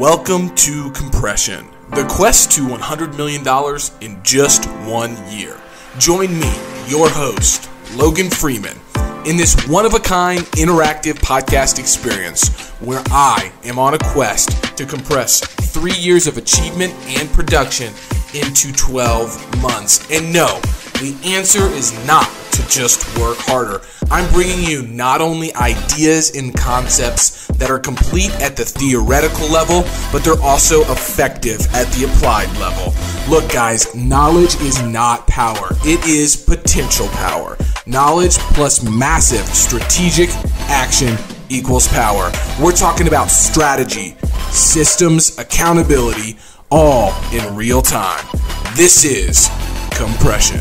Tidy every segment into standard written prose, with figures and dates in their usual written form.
Welcome to Compression, the quest to $100 million in just 1 year. Join me, your host, Logan Freeman, in this one-of-a-kind interactive podcast experience where I am on a quest to compress 3 years of achievement and production into 12 months. And no, the answer is not to just work harder. I'm bringing you not only ideas and concepts that are complete at the theoretical level, but they're also effective at the applied level. Look, guys, knowledge is not power. It is potential power. Knowledge plus massive strategic action equals power. We're talking about strategy, systems, accountability, all in real time. This is Compression.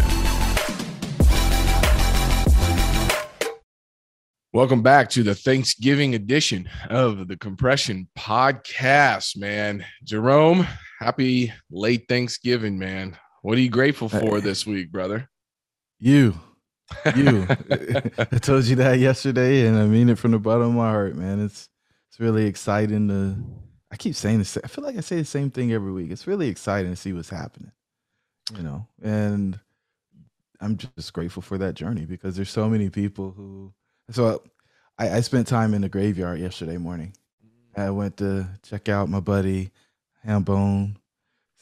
Welcome back to the Thanksgiving edition of the Compression podcast, man. Jerome, happy late Thanksgiving, man. What are you grateful for this week, brother? You. I told you that yesterday, and I mean it from the bottom of my heart, man. It's really exciting I keep saying this. I feel like I say the same thing every week. It's really exciting to see what's happening, and I'm just grateful for that journey because there's so many people who. So I spent time in the graveyard yesterday morning. I went to check out my buddy Hambone,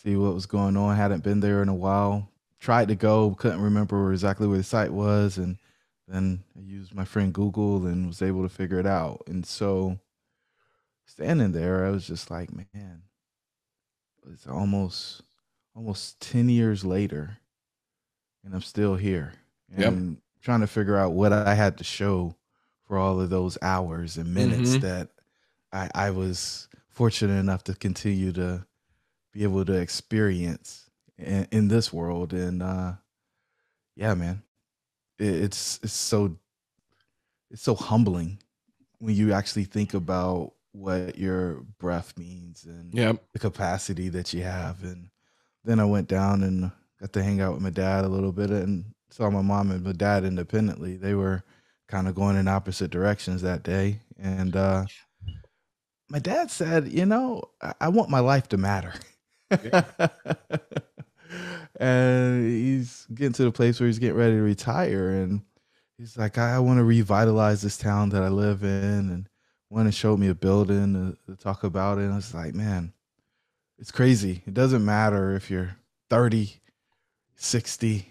see what was going on. Hadn't been there in a while. Tried to go, couldn't remember exactly where the site was, and then I used my friend Google and was able to figure it out. And so standing there, I was just like, man, it's almost 10 years later, and I'm still here. And trying to figure out what I had to show for all of those hours and minutes that I was fortunate enough to continue to be able to experience in this world. And yeah, man, it's so humbling when you actually think about what your breath means and the capacity that you have. And then I went down and got to hang out with my dad a little bit and saw my mom and my dad independently. They were kind of going in opposite directions that day. And my dad said, I want my life to matter. Yeah. And he's getting to the place where he's getting ready to retire. And he's like, I want to revitalize this town that I live in, and want to show me a building to talk about it. And I was like, man, it's crazy. It doesn't matter if you're 30, 60,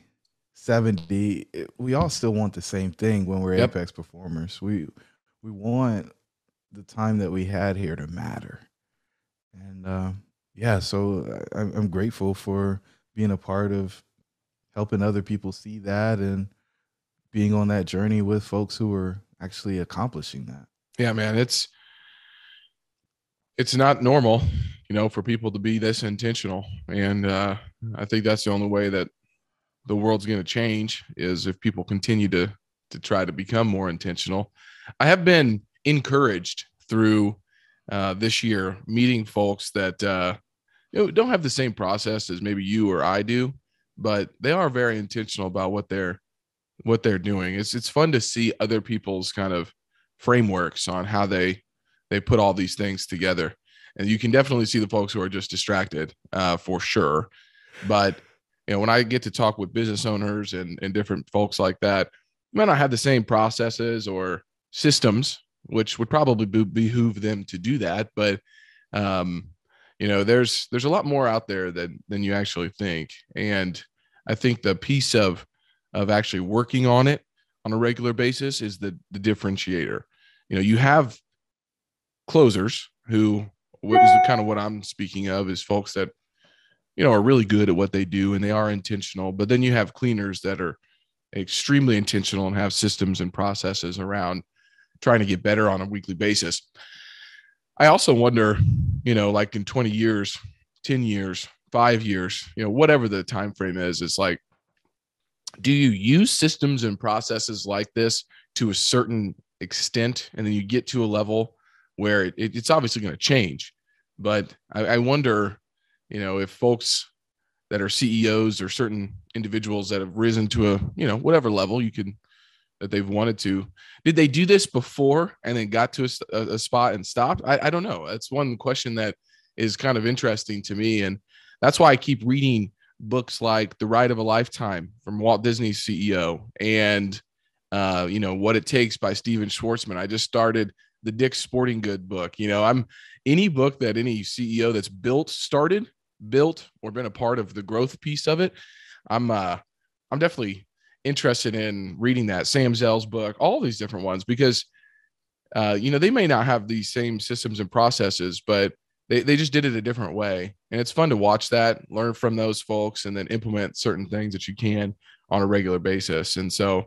70, we all still want the same thing when we're apex performers. We want the time that we had here to matter. And so I'm grateful for being a part of helping other people see that and being on that journey with folks who are actually accomplishing that. Yeah, man, it's not normal, for people to be this intentional. And I think that's the only way that the world's going to change is if people continue to try to become more intentional. I have been encouraged through this year meeting folks that don't have the same process as maybe you or I do, but they are very intentional about what they're doing. It's fun to see other people's kind of frameworks on how they put all these things together. And you can definitely see the folks who are just distracted for sure. But when I get to talk with business owners and different folks like that, may not have the same processes or systems, which would probably behoove them to do that. But, there's a lot more out there than you actually think. And I think the piece of actually working on it on a regular basis is the differentiator. You have closers who is kind of what I'm speaking of, is folks that are really good at what they do and they are intentional. But then you have cleaners that are extremely intentional and have systems and processes around trying to get better on a weekly basis. I also wonder, like in 20 years, 10 years, 5 years, whatever the time frame is, it's like, do you use systems and processes like this to a certain extent, and then you get to a level where it's obviously going to change? But I wonder, if folks that are CEOs or certain individuals that have risen to a, whatever level that they've wanted to, did they do this before and then got to a spot and stopped? I don't know. That's one question that is kind of interesting to me. And that's why I keep reading books like The Ride of a Lifetime from Walt Disney's CEO and, What It Takes by Steven Schwartzman. I just started the Dick's Sporting Good book. I'm any book that any CEO that's built, or been a part of the growth piece of it. I'm definitely interested in reading that. Sam Zell's book, all these different ones, because, they may not have these same systems and processes, but they just did it a different way. And it's fun to watch that, learn from those folks, and then implement certain things that you can on a regular basis. And so,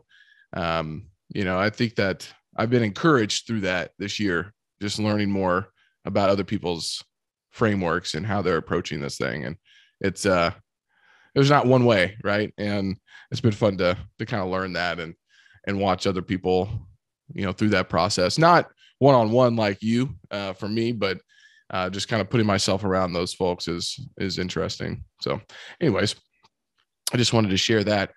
I think that I've been encouraged through that this year, just learning more about other people's frameworks and how they're approaching this thing. And there's not one way, right? And it's been fun to kind of learn that and watch other people, through that process, not one-on-one like you, for me, but just kind of putting myself around those folks is interesting. So anyways, I just wanted to share that.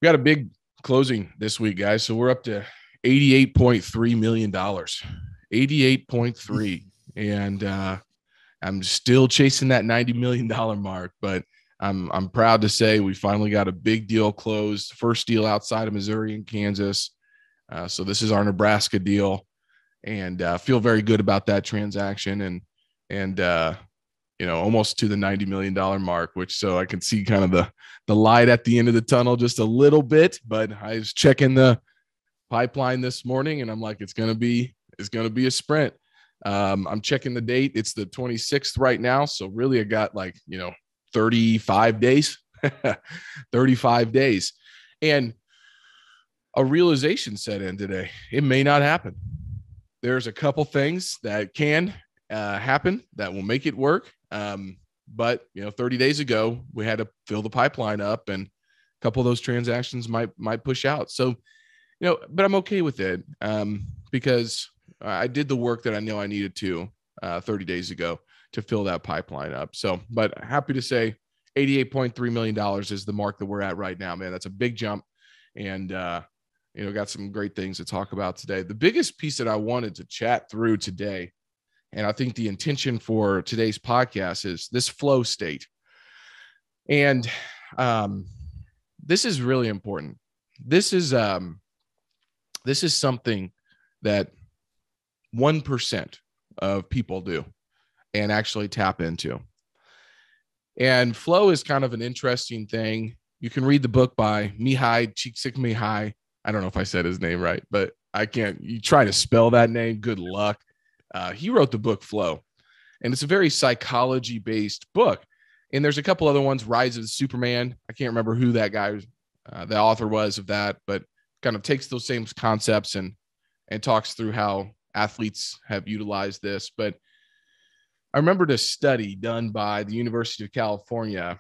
We got a big closing this week, guys. So we're up to $88.3 million, 88.3. And I'm still chasing that $90 million mark, but I'm proud to say we finally got a big deal closed. First deal outside of Missouri and Kansas. So this is our Nebraska deal, and feel very good about that transaction and almost to the $90 million mark, so I can see kind of the light at the end of the tunnel just a little bit. But I was checking the pipeline this morning and I'm like, it's going to be a sprint. I'm checking the date. It's the 26th right now. So really I got 35 days, 35 days. And a realization set in today. It may not happen. There's a couple things that can happen that will make it work. But 30 days ago, we had to fill the pipeline up, and a couple of those transactions might push out. So, but I'm okay with it because I did the work that I know I needed to 30 days ago to fill that pipeline up. So, but happy to say $88.3 million is the mark that we're at right now, man. That's a big jump. And, got some great things to talk about today. The biggest piece that I wanted to chat through today, and I think the intention for today's podcast, is this flow state. And this is really important. This is something that 1% of people do and actually tap into. And flow is kind of an interesting thing. You can read the book by Mihai Csikszentmihalyi. I don't know if I said his name right, but I can't. You try to spell that name, good luck. He wrote the book Flow, and it's a very psychology-based book. And there's a couple other ones, Rise of the Superman. I can't remember who that guy, the author was of that, but kind of takes those same concepts and talks through how athletes have utilized this. But I remembered a study done by the University of California,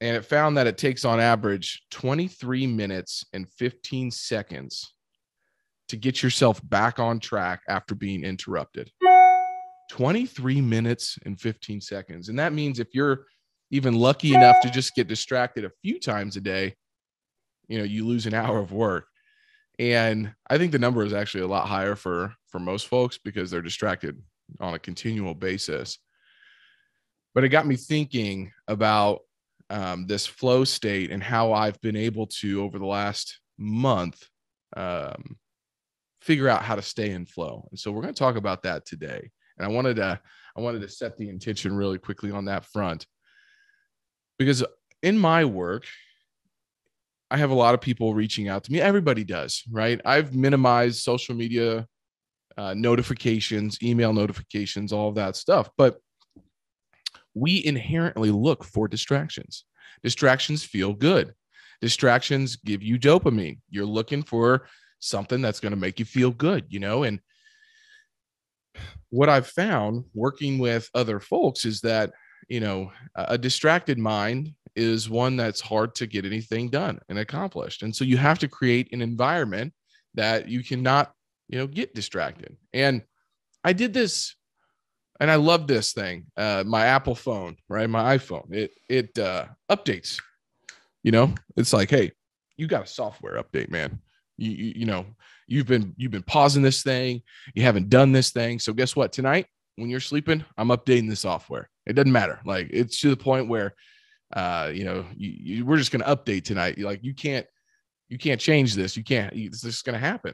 and it found that it takes on average 23 minutes and 15 seconds to get yourself back on track after being interrupted. 23 minutes and 15 seconds. And that means if you're even lucky enough to just get distracted a few times a day, you lose an hour of work. And I think the number is actually a lot higher for most folks because they're distracted on a continual basis. But it got me thinking about this flow state and how I've been able to, over the last month, figure out how to stay in flow. And so we're going to talk about that today. And I wanted to set the intention really quickly on that front, because in my work, I have a lot of people reaching out to me. Everybody does, right? I've minimized social media notifications, email notifications, all of that stuff. But we inherently look for distractions. Distractions feel good. Distractions give you dopamine. You're looking for something that's going to make you feel good, and what I've found working with other folks is that, a distracted mind is one that's hard to get anything done and accomplished. And so you have to create an environment that you cannot, get distracted. And I did this, and I love this thing. My Apple phone, right? My iPhone, it updates, it's like, hey, you got a software update, man. You've been pausing this thing. You haven't done this thing. So guess what? Tonight, when you're sleeping, I'm updating the software. It doesn't matter. Like, it's to the point where, we're just going to update tonight. Like, you can't change this. It's just going to happen.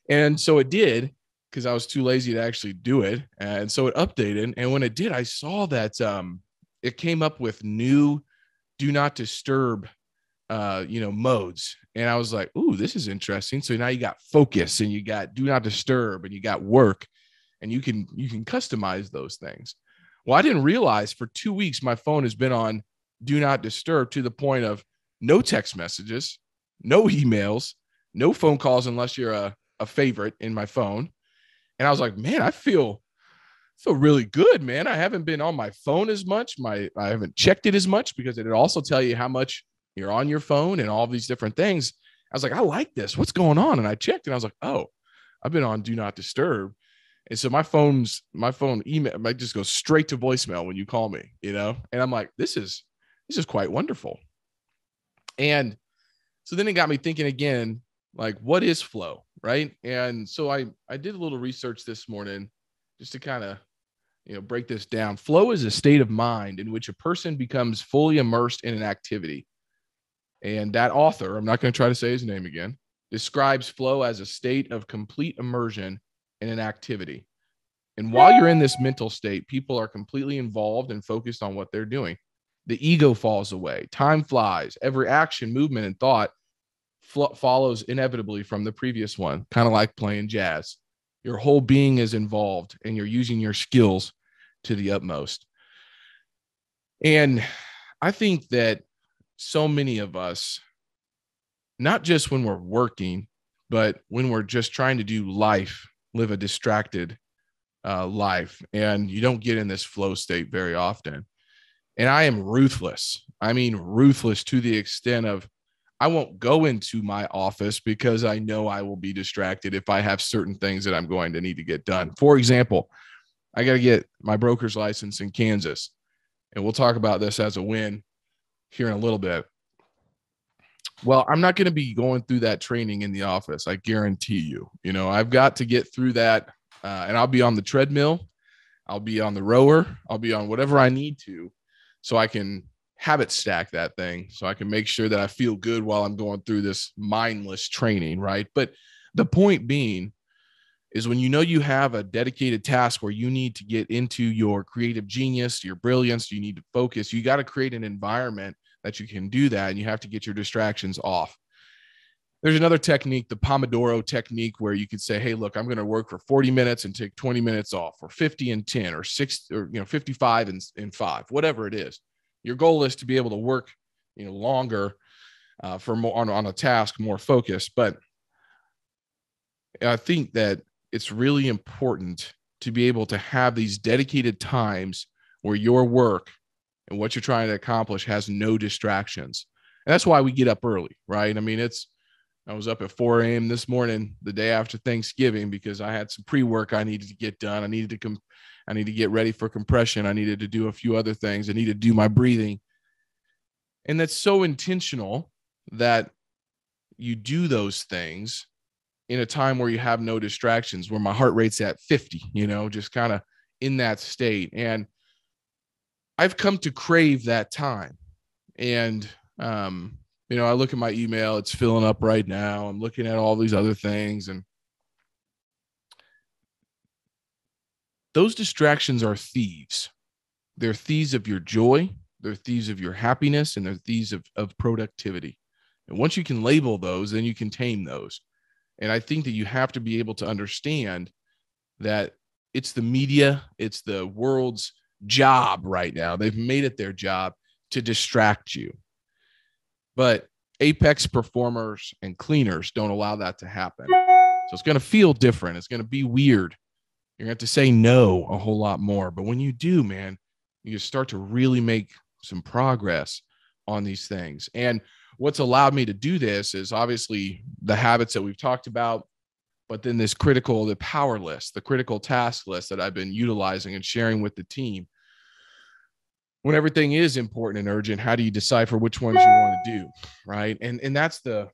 And so it did, because I was too lazy to actually do it. And so it updated. And when it did, I saw that it came up with new do not disturb modes. And I was like, ooh, this is interesting. So now you got focus, and you got do not disturb, and you got work, and you can customize those things. Well, I didn't realize for 2 weeks my phone has been on do not disturb, to the point of no text messages, no emails, no phone calls unless you're a favorite in my phone. And I was like, man, I feel really good, man. I haven't been on my phone as much. I haven't checked it as much, because it'd also tell you how much you're on your phone and all these different things. I was like, I like this. What's going on? And I checked, and I was like, oh, I've been on do not disturb. And so my phone email might just go straight to voicemail when you call me, and I'm like, this is quite wonderful. And so then it got me thinking again, like, what is flow, right? And so I did a little research this morning just to kind of, break this down. Flow is a state of mind in which a person becomes fully immersed in an activity. And that author, I'm not going to try to say his name again, describes flow as a state of complete immersion in an activity. And while you're in this mental state, people are completely involved and focused on what they're doing. The ego falls away. Time flies. Every action, movement, and thought follows inevitably from the previous one, kind of like playing jazz. Your whole being is involved, and you're using your skills to the utmost. And I think that so many of us, not just when we're working, but when we're just trying to do life, live a distracted life, and you don't get in this flow state very often. And I am ruthless. I mean, ruthless to the extent of, I won't go into my office because I know I will be distracted if I have certain things that I'm going to need to get done. For example, I got to get my broker's license in Kansas, and we'll talk about this as a win here in a little bit. Well, I'm not going to be going through that training in the office. I guarantee you. I've got to get through that, and I'll be on the treadmill. I'll be on the rower. I'll be on whatever I need to, so I can habit stack that thing, so I can make sure that I feel good while I'm going through this mindless training, right? But the point being is, when you have a dedicated task where you need to get into your creative genius, your brilliance, you need to focus, you got to create an environment that you can do that, and you have to get your distractions off. There's another technique, the Pomodoro technique, where you could say, hey, look, I'm going to work for 40 minutes and take 20 minutes off, or 50 and 10, or 6, or 55 and 5, whatever it is. Your goal is to be able to work, longer for more on a task, more focused. But I think that it's really important to be able to have these dedicated times where your work and what you're trying to accomplish has no distractions. And that's why we get up early, right? I mean, I was up at 4 a.m. this morning, the day after Thanksgiving, because I had some pre-work I needed to get done. I needed to get ready for compression. I needed to do a few other things. I needed to do my breathing. And that's so intentional that you do those things in a time where you have no distractions, where my heart rate's at 50, just kind of in that state. And I've come to crave that time. And, I look at my email, it's filling up right now. I'm looking at all these other things, and those distractions are thieves. They're thieves of your joy. They're thieves of your happiness, and they're thieves of productivity. And once you can label those, then you can tame those. And I think that you have to be able to understand that it's the media, it's the world's job right now. They've made it their job to distract you. But apex performers and cleaners don't allow that to happen. So it's going to feel different. It's going to be weird. You're going to have to say no a whole lot more. But when you do, man, you start to really make some progress on these things. And what's allowed me to do this is obviously the habits that we've talked about, but then the power list, the critical task list that I've been utilizing and sharing with the team. When everything is important and urgent, how do you decipher which ones you want to do, right? And that's the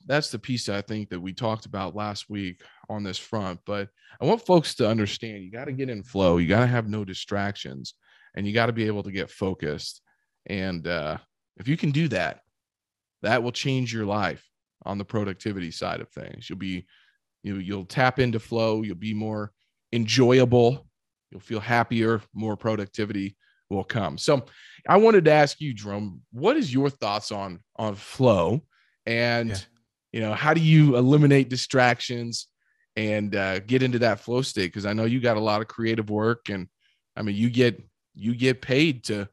that's the piece that I think that we talked about last week on this front. But I want folks to understand you got to get in flow. You got to have no distractions, and you got to be able to get focused. And if you can do that, that will change your life on the productivity side of things. You'll tap into flow. You'll be more enjoyable. You'll feel happier. More productivity will come. So I wanted to ask you, Jerome, what is your thoughts on flow, and how do you eliminate distractions and get into that flow state? Because I know you got a lot of creative work, and I mean you get paid to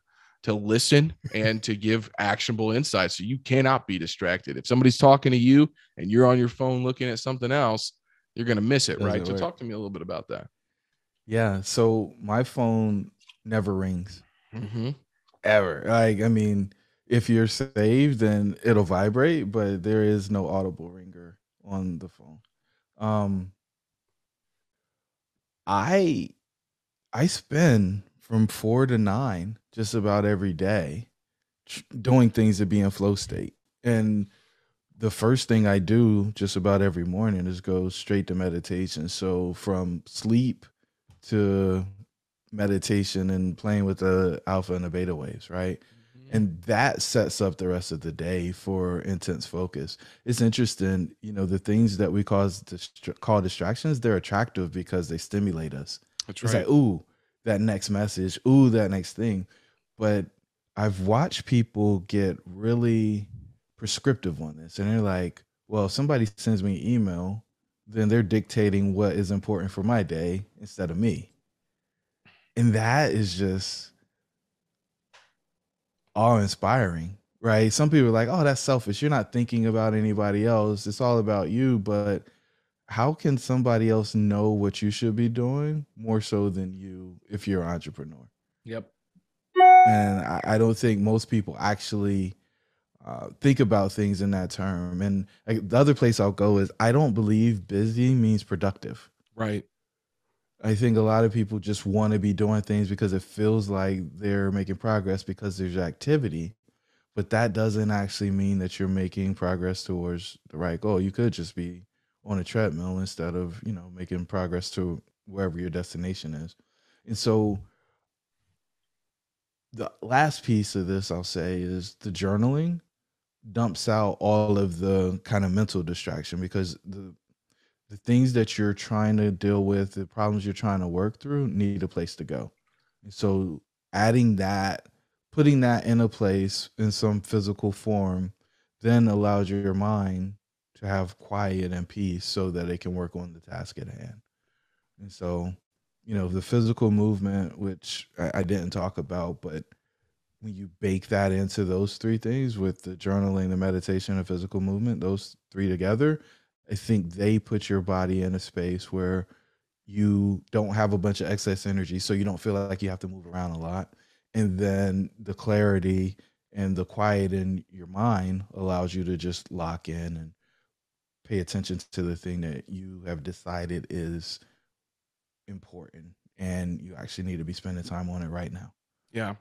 listen and to give actionable insights. So you cannot be distracted. If somebody's talking to you and you're on your phone looking at something else, you're going to miss it, right? So talk to me a little bit about that. Yeah. So my phone never rings Mm-hmm. ever. Like, I mean, if you're saved, then it'll vibrate, but there is no audible ringer on the phone. Um, I I spend from 4 to 9 just about every day doing things to be in flow state. And the first thing I do just about every morning is go straight to meditation. So from sleep to meditation and playing with the alpha and the beta waves, right? Mm-hmm. And that sets up the rest of the day for intense focus. It's interesting, the things that we call distractions, they're attractive because they stimulate us. That's It's right. like, ooh, that next message, ooh, that next thing. But I've watched people get really prescriptive on this, and they're like, well, if somebody sends me an email, then they're dictating what is important for my day instead of me. And that is just awe-inspiring, right? Some people are like, oh, that's selfish. You're not thinking about anybody else. It's all about you. But how can somebody else know what you should be doing more so than you if you're an entrepreneur? Yep. And I don't think most people actually think about things in that term. And like, the other place I'll go is I don't believe busy means productive. Right. I think a lot of people just want to be doing things because it feels like they're making progress because there's activity, but that doesn't actually mean that you're making progress towards the right goal. You could just be on a treadmill instead of, making progress to wherever your destination is. And so the last piece of this I'll say is the journaling dumps out all of the kind of mental distraction, because the things that you're trying to deal with, the problems you're trying to work through, need a place to go. And so adding that, putting that in a place in some physical form, then allows your mind to have quiet and peace so that it can work on the task at hand. And so, the physical movement, which I didn't talk about, but when you bake that into those three things, with the journaling, the meditation, and physical movement, those three together, I think they put your body in a space where you don't have a bunch of excess energy, so you don't feel like you have to move around a lot. And then the clarity and the quiet in your mind allows you to just lock in and pay attention to the thing that you have decided is important, and you actually need to be spending time on it right now. Yeah.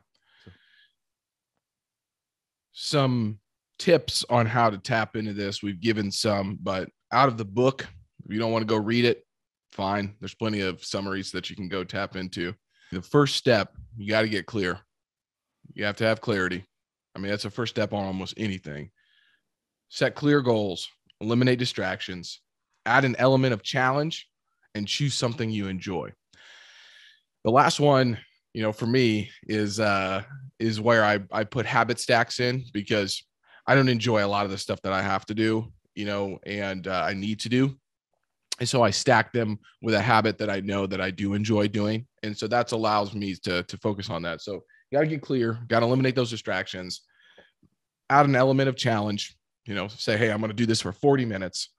So, Some tips on how to tap into this. We've given some, but out of the book, if you don't want to go read it, fine. There's plenty of summaries that you can go tap into. The first step, you got to get clear. You have to have clarity. I mean, that's the first step on almost anything. Set clear goals, eliminate distractions, add an element of challenge, and choose something you enjoy. The last one, for me is where I put habit stacks in, because I don't enjoy a lot of the stuff that I have to do, and I need to do. And so I stack them with a habit that I know that I do enjoy doing. And so that allows me to focus on that. So you got to get clear, got to eliminate those distractions, add an element of challenge, say, hey, I'm going to do this for 40 minutes.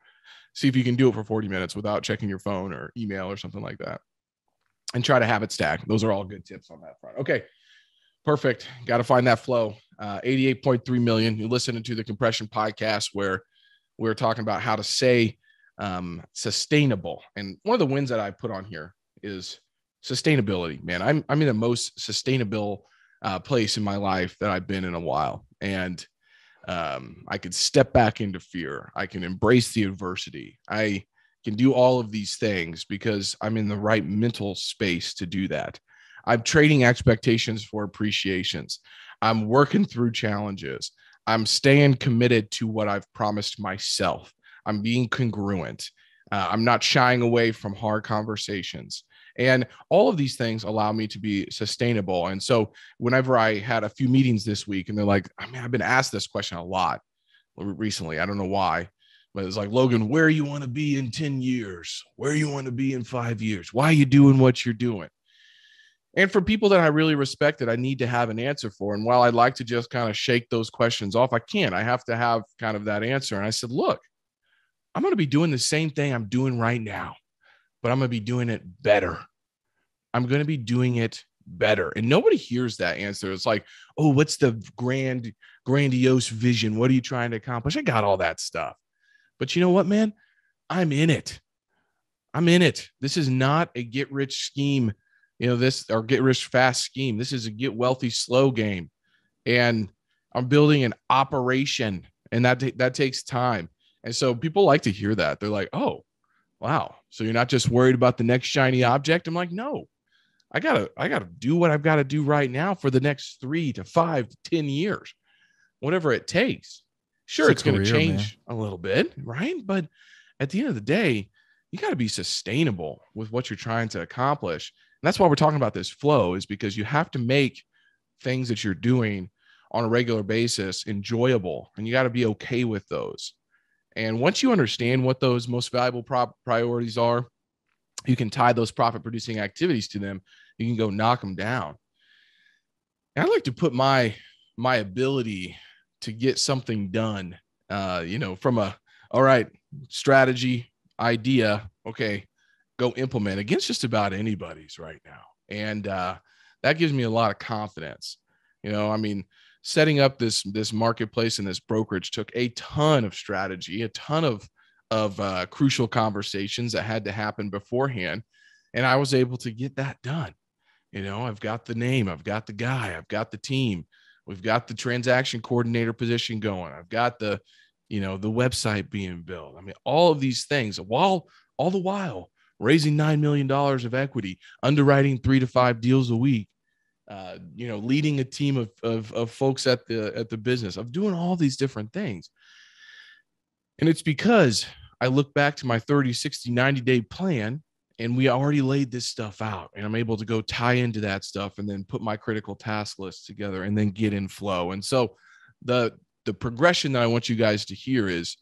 See if you can do it for 40 minutes without checking your phone or email or something like that. And try to habit stack. Those are all good tips on that front. Okay, perfect. Got to find that flow. 88.3 million. You're listening to the Compression Podcast, where we're talking about how to say sustainable. And one of the wins that I put on here is sustainability. Man, I'm in the most sustainable place in my life that I've been in a while. And I can step back into fear. I can embrace the adversity. I can do all of these things because I'm in the right mental space to do that. I'm trading expectations for appreciations. I'm working through challenges. I'm staying committed to what I've promised myself. I'm being congruent. I'm not shying away from hard conversations. And all of these things allow me to be sustainable. And so whenever I had a few meetings this week and they're like, I mean, I've been asked this question a lot recently. I don't know why, but it's like, Logan, where you want to be in 10 years, where you want to be in 5 years, why are you doing what you're doing? And for people that I really respect that I need to have an answer for. And while I'd like to just kind of shake those questions off, I can't. I have to have kind of that answer. And I said, look, I'm going to be doing the same thing I'm doing right now, but I'm going to be doing it better. I'm going to be doing it better. And nobody hears that answer. It's like, oh, what's the grandiose vision? What are you trying to accomplish? I got all that stuff. But you know what, man? I'm in it. I'm in it. This is not a get rich scheme, or get rich fast scheme. This is a get wealthy slow game. And I'm building an operation, and that takes time. And so people like to hear that. They're like, oh, wow. So you're not just worried about the next shiny object. I'm like, no, I gotta do what I've got to do right now for the next 3 to 5 to 10 years, whatever it takes. Sure, it's going to change a little bit, right? But at the end of the day, you got to be sustainable with what you're trying to accomplish. And that's why we're talking about this flow, is because you have to make things that you're doing on a regular basis enjoyable, and you got to be okay with those. And once you understand what those most valuable priorities are, you can tie those profit producing activities to them. You can go knock them down. And I like to put my ability to get something done, from all right, strategy, idea, okay, go implement against just about anybody's right now. And that gives me a lot of confidence. Setting up this marketplace and this brokerage took a ton of strategy, a ton of crucial conversations that had to happen beforehand. And I was able to get that done. I've got the name, I've got the guy, I've got the team. We've got the transaction coordinator position going. I've got the website being built. I mean, all of these things all the while raising $9 million of equity, underwriting 3 to 5 deals a week, leading a team of folks at the business, of doing all these different things. And it's because I look back to my 30, 60, 90-day plan, and we already laid this stuff out, and I'm able to go tie into that stuff and then put my critical task list together and then get in flow. And so the progression that I want you guys to hear is,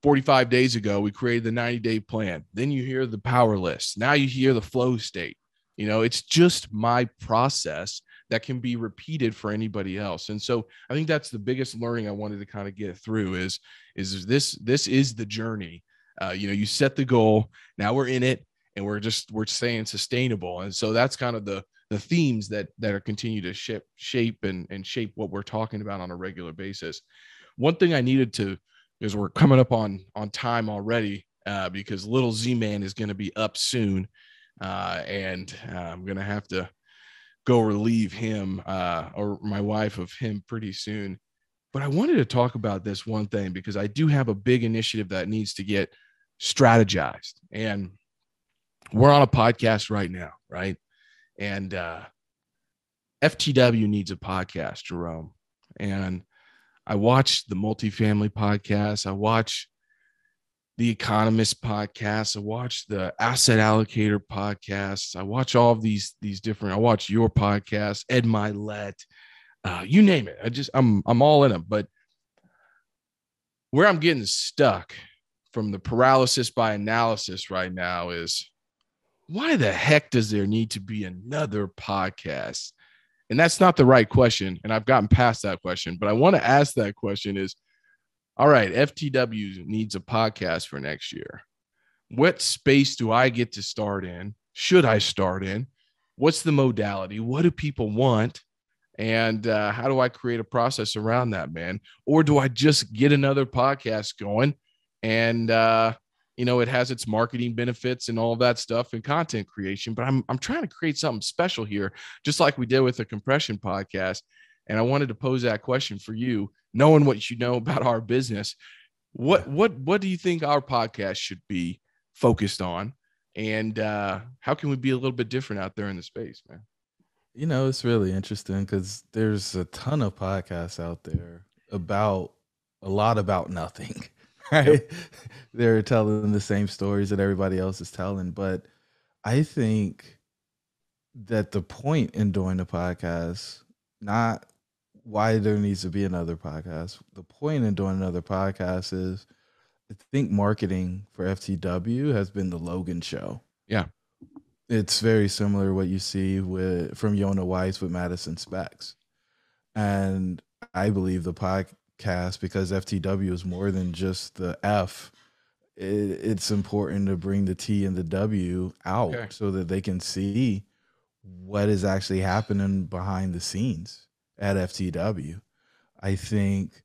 45 days ago, we created the 90-day plan. Then you hear the power list. Now you hear the flow state. It's just my process that can be repeated for anybody else. And so I think that's the biggest learning I wanted to kind of get through is this is the journey. You set the goal. Now we're in it, and we're staying sustainable. And so that's kind of the themes that are continue to shape what we're talking about on a regular basis. One thing I needed to, because we're coming up on time already, because little Z-Man is going to be up soon. And I'm going to have to go relieve him or my wife of him pretty soon. But I wanted to talk about this one thing, because I do have a big initiative that needs to get strategized. And we're on a podcast right now, right? And FTW needs a podcast, Jerome. And I watch the multifamily podcast. I watch the Economist podcast. I watch the Asset Allocator podcasts. I watch all of these different. I watch your podcast, Ed Milet, you name it. I'm all in them. But where I'm getting stuck from the paralysis by analysis right now is, why the heck does there need to be another podcast? And that's not the right question. And I've gotten past that question, but I want to ask that question is, all right, FTW needs a podcast for next year. What space do I get to start in? Should I start in? What's the modality? What do people want? And how do I create a process around that, man? Or do I just get another podcast going and, it has its marketing benefits and all of that stuff and content creation, but I'm trying to create something special here, just like we did with the compression podcast. And I wanted to pose that question for you. knowing what you know about our business, what do you think our podcast should be focused on? And how can we be a little bit different out there in the space, man? It's really interesting because there's a ton of podcasts out there about a lot about nothing, Yep. right? They're telling the same stories that everybody else is telling. But I think that the point in doing the podcast, not why there needs to be another podcast, the point in doing another podcast is I think marketing for FTW has been the Logan show. Yeah. It's very similar to what you see with from Yona Weiss with Madison Specs. And I believe the podcast, because FTW is more than just the F, it's important to bring the T and the W out Okay. so that they can see what is actually happening behind the scenes at FTW. I think,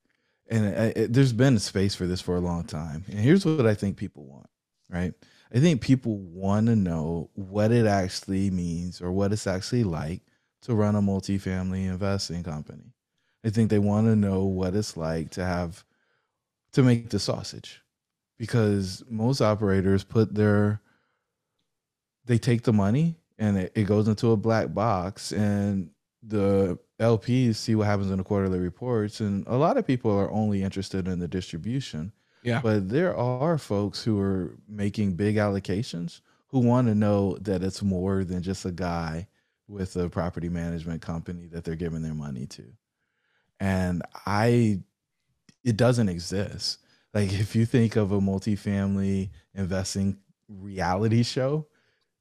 and there's been a space for this for a long time. And here's what I think people want, right? I think people want to know what it actually means or what it's actually like to run a multifamily investing company. I think they want to know what it's like to make the sausage, because most operators they take the money and it goes into a black box, and the LPs see what happens in the quarterly reports. And a lot of people are only interested in the distribution. Yeah. But there are folks who are making big allocations who want to know that it's more than just a guy with a property management company that they're giving their money to. And it doesn't exist. Like, if you think of a multifamily investing reality show,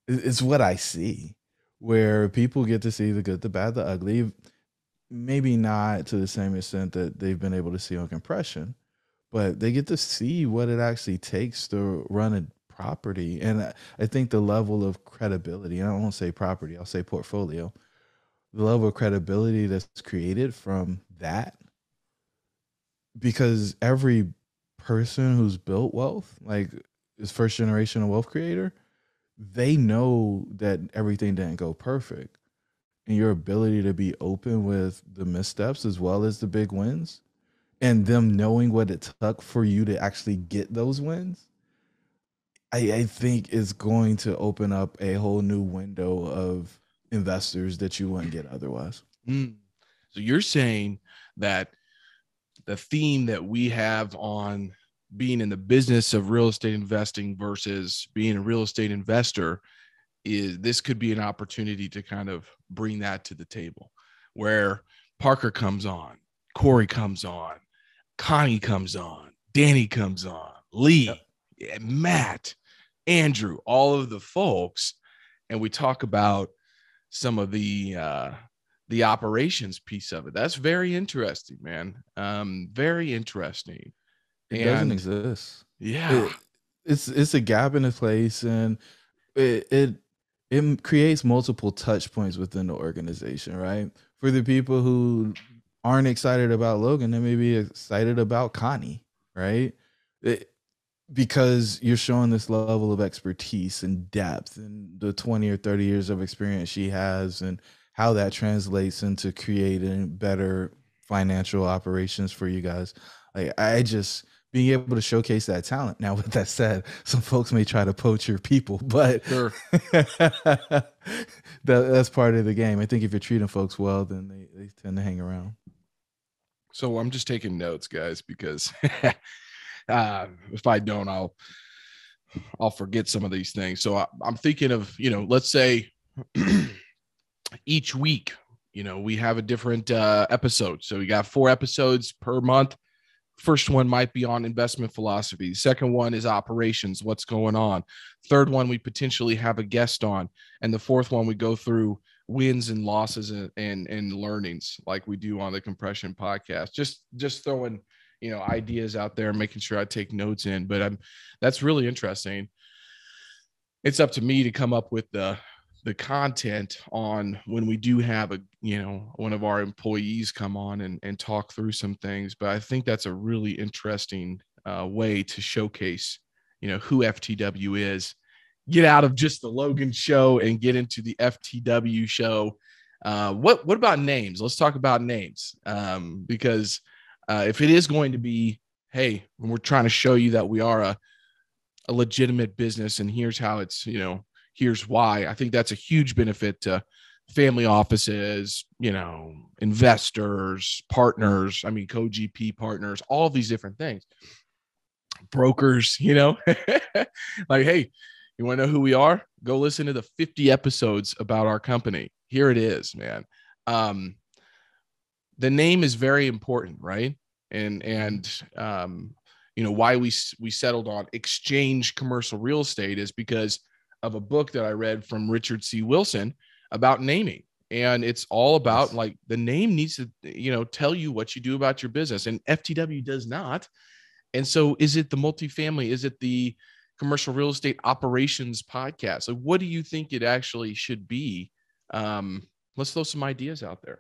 it's what I see, where people get to see the good, the bad, the ugly. Maybe not to the same extent that they've been able to see on compression, but they get to see what it actually takes to run a property. And I think the level of credibility, and I won't say property, I'll say portfolio, the level of credibility that's created from that, because every person who's built wealth, like, is first generation wealth creator, they know that everything didn't go perfect. And your ability to be open with the missteps as well as the big wins, and them knowing what it took for you to actually get those wins, I think is going to open up a whole new window of investors that you wouldn't get otherwise. Mm. So you're saying that the theme that we have on being in the business of real estate investing versus being a real estate investor is this could be an opportunity to kind of bring that to the table, where Parker comes on, Corey comes on, Connie comes on, Danny comes on, Lee, Matt, Andrew, all of the folks, and we talk about some of the operations piece of it. That's very interesting, man. Very interesting. It doesn't And exist. yeah, It's a gap in a place, and it it creates multiple touch points within the organization, right? For the people who aren't excited about Logan, they may be excited about Connie, right? It, because you're showing this level of expertise and depth and the 20 or 30 years of experience she has, and how that translates into creating better financial operations for you guys. Like, I just being able to showcase that talent. Now, with that said, some folks may try to poach your people, but sure. that's part of the game. I think if you're treating folks well, then they tend to hang around. So I'm just taking notes, guys, because if I don't, I'll forget some of these things. So I'm thinking of, let's say each week, we have a different episode. So we got 4 episodes per month. First one might be on investment philosophy. Second one is operations, what's going on. Third one, we potentially have a guest on. And the fourth one, we go through wins and losses and learnings like we do on the compression podcast. Just throwing, ideas out there, making sure I take notes in. But that's really interesting. It's up to me to come up with the content on when we do have one of our employees come on and talk through some things. But I think that's a really interesting way to showcase, who FTW is, get out of just the Logan show and get into the FTW show. What about names? Let's talk about names, because if it is going to be, hey, we're trying to show you that we are a legitimate business and here's how it's, here's why. I think that's a huge benefit to family offices, investors, partners, co-GP partners, all of these different things, brokers, like, hey, you want to know who we are? Go listen to the 50 episodes about our company. Here it is, man. The name is very important, right? And why we settled on Exchange Commercial Real Estate is because of a book that I read from Richard C. Wilson about naming. And it's all about like the name needs to, tell you what you do about your business, and FTW does not. And so is it the multifamily? Is it the commercial real estate operations podcast? Like, what do you think it actually should be? Let's throw some ideas out there.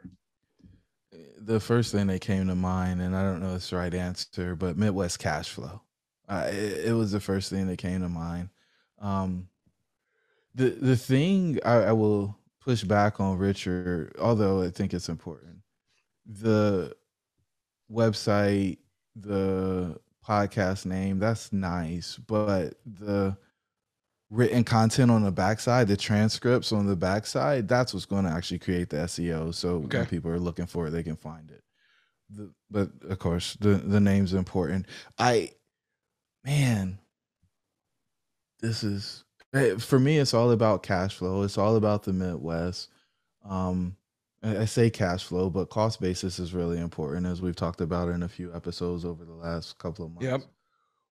The first thing that came to mind, and I don't know if it's the right answer, but Midwest Cash Flow. It was the first thing that came to mind. The thing I will push back on Richard, although I think it's important. The website, the podcast name, that's nice, but the written content on the backside, the transcripts on the backside, that's what's going to actually create the SEO. So when people are looking for it, they can find it. But of course, the name's important. This is, for me, it's all about cash flow. It's all about the Midwest. I say cash flow, but cost basis is really important, as we've talked about in a few episodes over the last couple of months. Yep.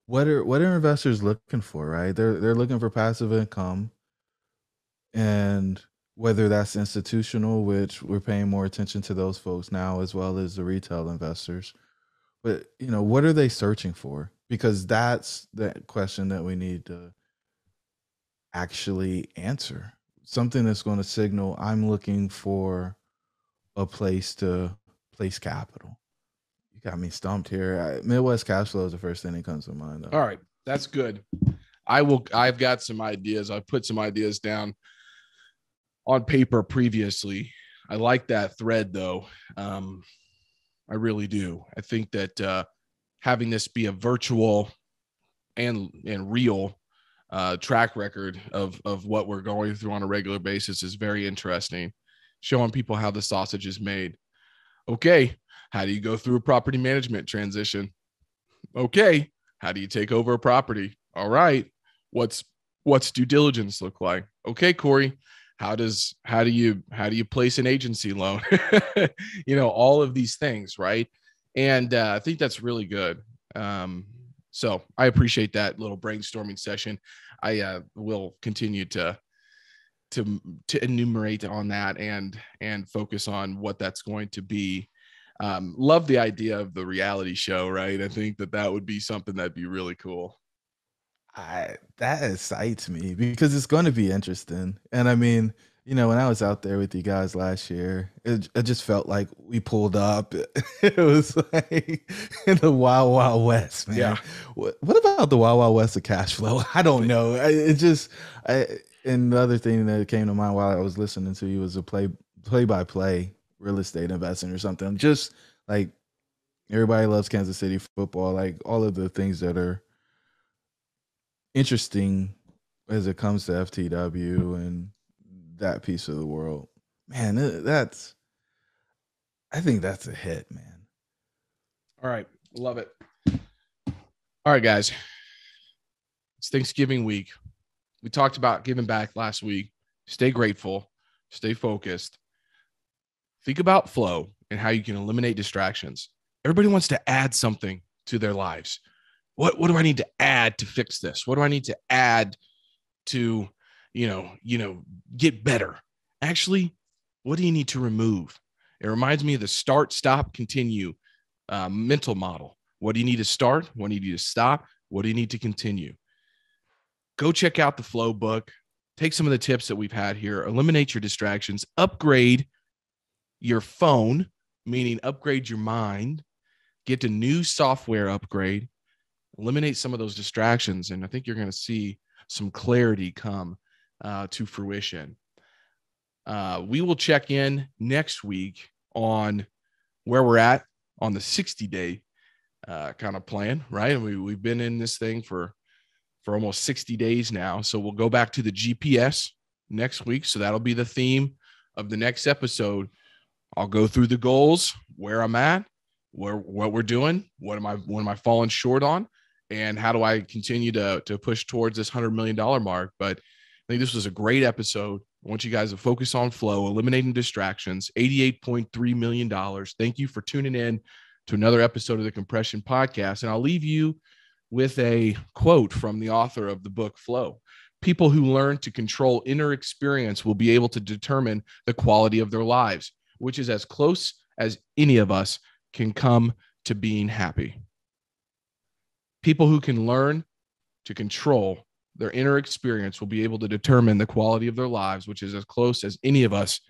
What are investors looking for, right? They're looking for passive income, and whether that's institutional, which we're paying more attention to those folks now, as well as the retail investors. But what are they searching for? Because that's the question that we need to actually answer. Something that's going to signal I'm looking for a place to place capital. You got me stumped here. Midwest Cash Flow is the first thing that comes to mind, though. All right, that's good. I've got some ideas. I put some ideas down on paper previously. I like that thread, though. I really do. I think that having this be a virtual and real track record of what we're going through on a regular basis is very interesting. Showing people how the sausage is made. Okay, how do you go through a property management transition? Okay, how do you take over a property? All right, what's due diligence look like? Okay, Corey, how do you place an agency loan? All of these things, right? And I think that's really good. So I appreciate that little brainstorming session. I will continue to enumerate on that and focus on what that's going to be. Love the idea of the reality show, right? I think that would be something that'd be really cool. That excites me because it's going to be interesting. And I mean, when I was out there with you guys last year, it just felt like we pulled up. It was like in the Wild Wild West, man. Yeah. What about the Wild Wild West of cash flow? I don't know. And the other thing that came to mind while I was listening to you was a play-by-play real estate investing or something. Just like everybody loves Kansas City football, like all of the things that are interesting as it comes to FTW and that piece of the world. Man, I think that's a hit, man. All right. Love it. All right, guys. It's Thanksgiving week. We talked about giving back last week. Stay grateful, stay focused. Think about flow and how you can eliminate distractions. Everybody wants to add something to their lives. What do I need to add to fix this? What do I need to add to, get better? Actually, what do you need to remove? It reminds me of the start, stop, continue mental model. What do you need to start? What do you need to stop? What do you need to continue? Go check out the Flow book. Take some of the tips that we've had here. Eliminate your distractions. Upgrade your phone, meaning upgrade your mind. Get a new software upgrade. Eliminate some of those distractions. And I think you're going to see some clarity come to fruition. We will check in next week on where we're at on the 60-day kind of plan, right? And we've been in this thing for almost 60 days now. So we'll go back to the GPS next week. So that'll be the theme of the next episode. I'll go through the goals, where I'm at, what we're doing, what am I falling short on, and how do I continue to push towards this $100 million mark. But I think this was a great episode. I want you guys to focus on flow, eliminating distractions, $88.3 million. Thank you for tuning in to another episode of the Compression Podcast. And I'll leave you with a quote from the author of the book, Flow. People who learn to control inner experience will be able to determine the quality of their lives, which is as close as any of us can come to being happy. People who can learn to control their inner experience will be able to determine the quality of their lives, which is as close as any of us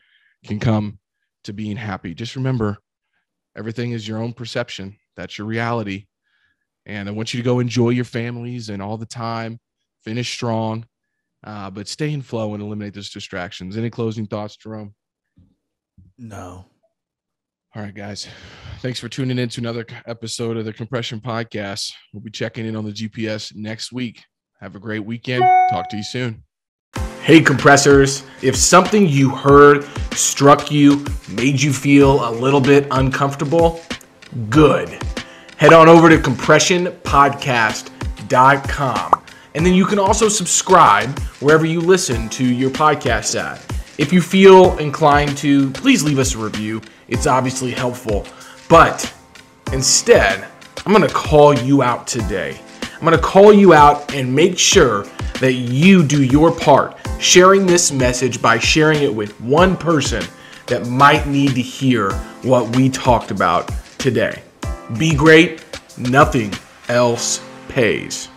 can come to being happy. Just remember, everything is your own perception. That's your reality. And I want you to go enjoy your families and all the time, finish strong, but stay in flow and eliminate those distractions. Any closing thoughts, Jerome? No. All right, guys. Thanks for tuning in to another episode of the Compression Podcast. We'll be checking in on the GPS next week. Have a great weekend. Talk to you soon. Hey, compressors. If something you heard struck you, made you feel a little bit uncomfortable, good. Head on over to compressionpodcast.com. And then you can also subscribe wherever you listen to your podcasts at. If you feel inclined to, please leave us a review. It's obviously helpful. But instead, I'm going to call you out today. I'm going to call you out and make sure that you do your part, sharing this message by sharing it with one person that might need to hear what we talked about today. Be great. Nothing else pays.